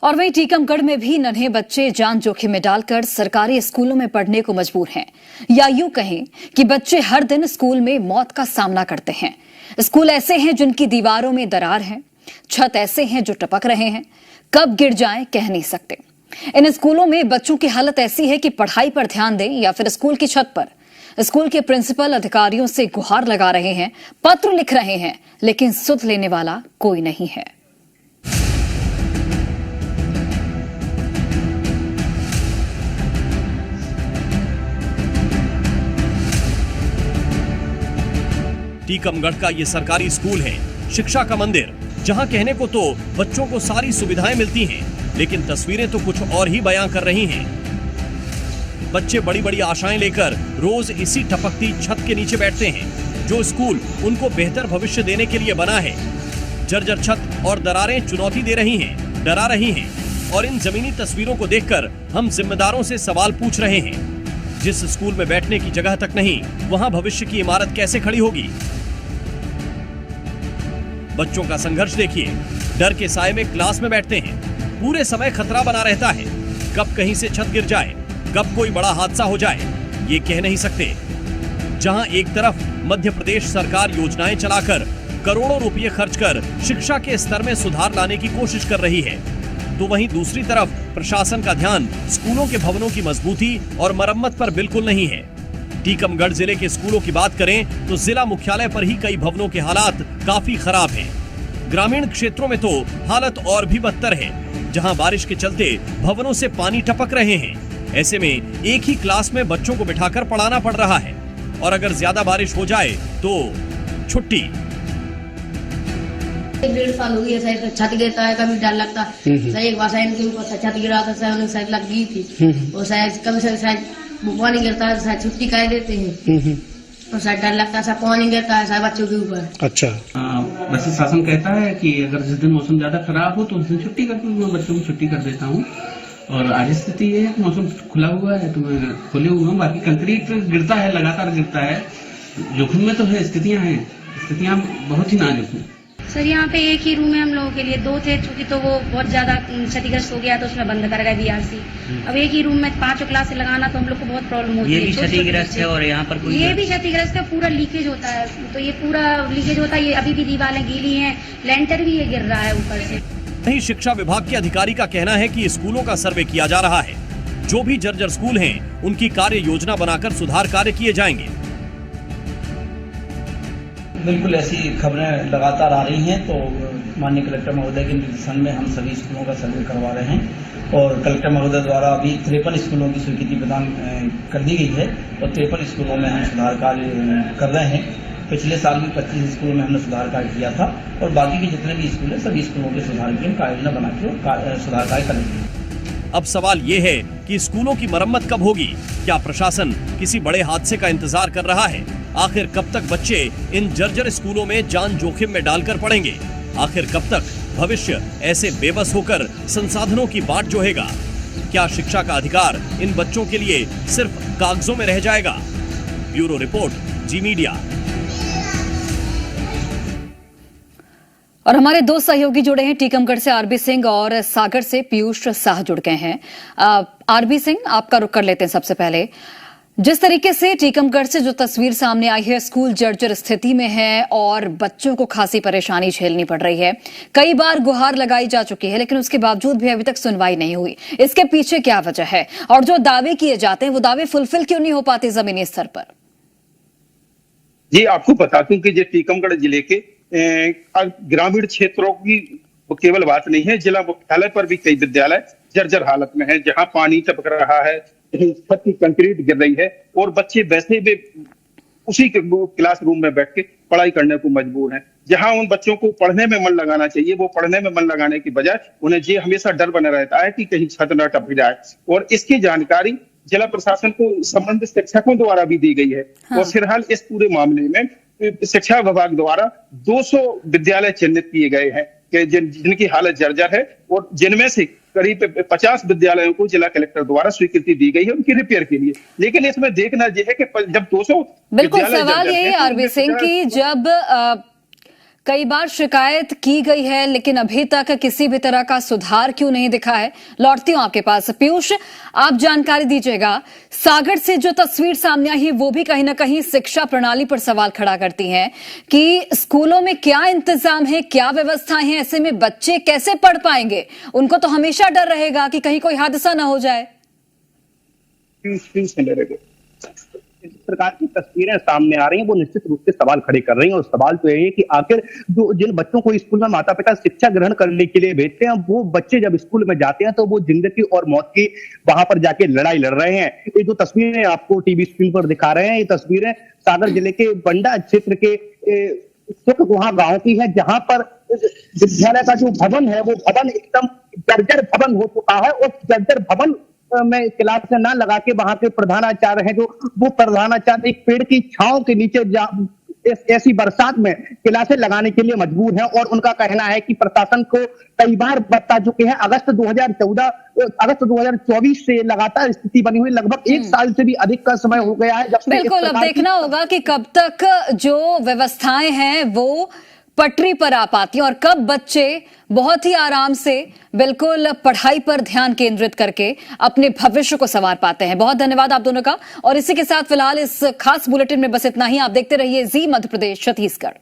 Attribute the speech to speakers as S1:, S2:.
S1: और वहीं टीकमगढ़ में भी नन्हे बच्चे जान जोखिम में डालकर सरकारी स्कूलों में पढ़ने को मजबूर हैं, या यूं कहें कि बच्चे हर दिन स्कूल में मौत का सामना करते हैं। स्कूल ऐसे हैं जिनकी दीवारों में दरार है, छत ऐसे हैं जो टपक रहे हैं, कब गिर जाएं कह नहीं सकते। इन स्कूलों में बच्चों की हालत ऐसी है कि पढ़ाई पर ध्यान दें या फिर स्कूल की छत पर। स्कूल के प्रिंसिपल अधिकारियों से गुहार लगा रहे हैं, पत्र लिख रहे हैं, लेकिन सुध लेने वाला कोई नहीं है।
S2: टीकमगढ़ का ये सरकारी स्कूल है, शिक्षा का मंदिर, जहां कहने को तो बच्चों को सारी सुविधाएं मिलती हैं, लेकिन तस्वीरें तो कुछ और ही बयां कर रही हैं। बच्चे बड़ी बड़ी आशाएं लेकर रोज इसी टपकती छत के नीचे बैठते हैं, जो स्कूल उनको बेहतर भविष्य देने के लिए बना है। जर्जर छत और दरारें चुनौती दे रही हैं, डरा रही हैं, और इन जमीनी तस्वीरों को देखकर हम जिम्मेदारों से सवाल पूछ रहे हैं। जिस स्कूल में बैठने की जगह तक नहीं, वहां भविष्य की इमारत कैसे खड़ी होगी? बच्चों का संघर्ष देखिए, डर के साए में क्लास में बैठते हैं, पूरे समय खतरा बना रहता है, कब कहीं से छत गिर जाए, कब कोई बड़ा हादसा हो जाए, ये कह नहीं सकते। जहां एक तरफ मध्य प्रदेश सरकार योजनाएं चलाकर करोड़ों रुपए खर्च कर शिक्षा के स्तर में सुधार लाने की कोशिश कर रही है, तो वहीं दूसरी तरफ प्रशासन का ध्यान स्कूलों के भवनों की मजबूती और मरम्मत पर बिल्कुल नहीं है। टीकमगढ़ जिले के स्कूलों की बात करें तो जिला मुख्यालय पर ही कई भवनों के हालात काफी खराब हैं। ग्रामीण क्षेत्रों में तो हालत और भी बदतर है, जहां बारिश के चलते भवनों से पानी टपक रहे हैं। ऐसे में एक ही क्लास में बच्चों को बिठाकर पढ़ाना पड़ रहा है, और अगर ज्यादा बारिश हो जाए तो छुट्टी।
S3: 1.5 साल हो गई है, छत गिरता है, कभी डर लगता है। एक बार इनके ऊपर छत गिरा था, शायद लग गई थी, और शायद कभी शायद पानी गिरता है, शायद छुट्टी कर देते हैं, और शायद डर लगता है, पानी गिरता है शायद बच्चों के ऊपर।
S4: अच्छा,
S5: वैसे शासन कहता है कि अगर जिस दिन मौसम ज्यादा खराब हो तो उस दिन छुट्टी करके मैं बच्चों को छुट्टी कर देता हूँ। और आज स्थिति ये है कि मौसम खुला हुआ है तो मैं खुले हुआ हूँ, बाकी कंक्रीट गिरता है, लगातार गिरता है, जोखिम में तो है, स्थितियाँ बहुत ही नाजुक हैं।
S6: सर यहाँ पे एक ही रूम है हम लोगों के लिए, 2 थे चूंकि तो वो बहुत ज्यादा क्षतिग्रस्त हो गया तो उसमें बंद कर गए बीआरसी। अब एक ही रूम में 5 क्लास लगाना तो हम लोग को बहुत प्रॉब्लम होती है।
S7: ये भी क्षतिग्रस्त है और यहाँ पर
S6: ये भी क्षतिग्रस्त है, पूरा लीकेज होता है, तो ये पूरा लीकेज होता है। ये अभी भी दीवारें गीली हैं, लेंटर भी ये गिर रहा है ऊपर से।
S2: वहीं शिक्षा विभाग के अधिकारी का कहना है कि स्कूलों का सर्वे किया जा रहा है, जो भी जर्जर स्कूल हैं, उनकी कार्य योजना बनाकर सुधार कार्य किए जाएंगे।
S8: बिल्कुल ऐसी खबरें लगातार आ रही हैं, तो माननीय कलेक्टर महोदय के निर्देशन में हम सभी स्कूलों का सर्वे करवा रहे हैं, और कलेक्टर महोदय द्वारा अभी 53 स्कूलों की स्वीकृति प्रदान कर दी गई है, और 53 स्कूलों में हम सुधार कार्य कर रहे हैं। पिछले साल भी 25 स्कूलों में हमने सुधार कार्य किया था, और बाकी के जितने भी स्कूल हैं सभी स्कूलों के सुधार की हम कार्य योजना बना के सुधार कार्य करेंगे।
S2: अब सवाल ये है कि स्कूलों की मरम्मत कब होगी? क्या प्रशासन किसी बड़े हादसे का इंतजार कर रहा है? आखिर कब तक बच्चे इन जर्जर स्कूलों में जान जोखिम में डालकर पढ़ेंगे? आखिर कब तक भविष्य ऐसे बेबस होकर संसाधनों की बाट जोहेगा? क्या शिक्षा का अधिकार इन बच्चों के लिए सिर्फ कागजों में रह जाएगा? ब्यूरो रिपोर्ट, जी मीडिया।
S1: और हमारे 2 सहयोगी जुड़े हैं, टीकमगढ़ से आरबी सिंह और सागर से पीयूष शाह जुड़ गए हैं। आरबी सिंह, आपका रुख कर लेते हैं सबसे पहले। जिस तरीके से टीकमगढ़ से जो तस्वीर सामने आई है, स्कूल जर्जर स्थिति में है और बच्चों को खासी परेशानी झेलनी पड़ रही है। कई बार गुहार लगाई जा चुकी है, लेकिन उसके बावजूद भी अभी तक सुनवाई नहीं हुई। इसके पीछे क्या वजह है, और जो दावे किए जाते हैं वो दावे फुलफिल क्यों नहीं हो पाते जमीनी स्तर पर?
S4: जी, आपको बता दूं कि टीकमगढ़ जिले के ग्रामीण क्षेत्रों की केवल बात नहीं है, जिला मुख्यालय पर भी कई विद्यालय जर्जर हालत में है, जहां पानी टपक रहा है, छत की कंक्रीट गिर रही है, और बच्चे वैसे भी उसी क्लासरूम में बैठ के पढ़ाई करने को मजबूर हैं। जहां उन बच्चों को पढ़ने में मन लगाना चाहिए, वो पढ़ने में मन लगाने की बजाय उन्हें ये हमेशा डर बना रहता है कि कहीं छत न टपक जाए, और इसकी जानकारी जिला प्रशासन को संबंधित शिक्षकों द्वारा भी दी गई है। हाँ। और फिलहाल इस पूरे मामले में शिक्षा विभाग द्वारा 200 विद्यालय चिन्हित किए गए हैं कि जिनकी हालत जर्जर है, और जिनमें से करीब 50 विद्यालयों को जिला कलेक्टर द्वारा स्वीकृति दी गई है उनकी रिपेयर के लिए। लेकिन इसमें देखना यह है कि जब 200
S1: बिल्कुल सवाल यही आरबी सिंह की, जब कई बार शिकायत की गई है, लेकिन अभी तक किसी भी तरह का सुधार क्यों नहीं दिखा है? लौटती हूं आपके पास। पीयूष, आप जानकारी दीजिएगा। सागर से जो तस्वीर सामने आई है वो भी कहीं ना कहीं शिक्षा प्रणाली पर सवाल खड़ा करती है कि स्कूलों में क्या इंतजाम है, क्या व्यवस्थाएं हैं, ऐसे में बच्चे कैसे पढ़ पाएंगे? उनको तो हमेशा डर रहेगा कि कहीं कोई हादसा ना हो जाए।
S9: इस प्रकार की तस्वीरें सामने आ रही हैं वो निश्चित रूप से सवाल खड़े कर रही हैं। और सवाल तो यही है कि आखिर जो जिन बच्चों को स्कूल में माता पिता शिक्षा ग्रहण करने के लिए भेजते हैं, वो बच्चे जब स्कूल में जाते हैं तो वो जिंदगी और मौत की वहां पर जाके लड़ाई लड़ रहे हैं। ये जो तस्वीरें आपको टीवी स्क्रीन पर दिखा रहे हैं, ये तस्वीरें सागर जिले के बंडा क्षेत्र के सुखगुहा गांव की है, जहां पर विद्यालय का जो भवन है वो भवन एकदम जर्जर भवन हो चुका है। और जर्जर भवन में क्लास से ना लगा के वहां के प्रधानाचार्य हैं, जो वो प्रधानाचार्य एक पेड़ की छांव के नीचे ऐसी बरसात में क्लासें लगाने के लिए मजबूर हैं। और उनका कहना है कि प्रशासन को कई बार बता चुके हैं। अगस्त 2024 से लगातार स्थिति बनी हुई, लगभग एक साल से भी अधिक का समय हो गया है। जब से
S1: बिल्कुल, अब देखना होगा कि कब तक जो व्यवस्थाएं हैं वो पटरी पर आ पाती हैं और कब बच्चे बहुत ही आराम से बिल्कुल पढ़ाई पर ध्यान केंद्रित करके अपने भविष्य को संवार पाते हैं। बहुत धन्यवाद आप दोनों का। और इसी के साथ फिलहाल इस खास बुलेटिन में बस इतना ही। आप देखते रहिए जी मध्य प्रदेश छत्तीसगढ़।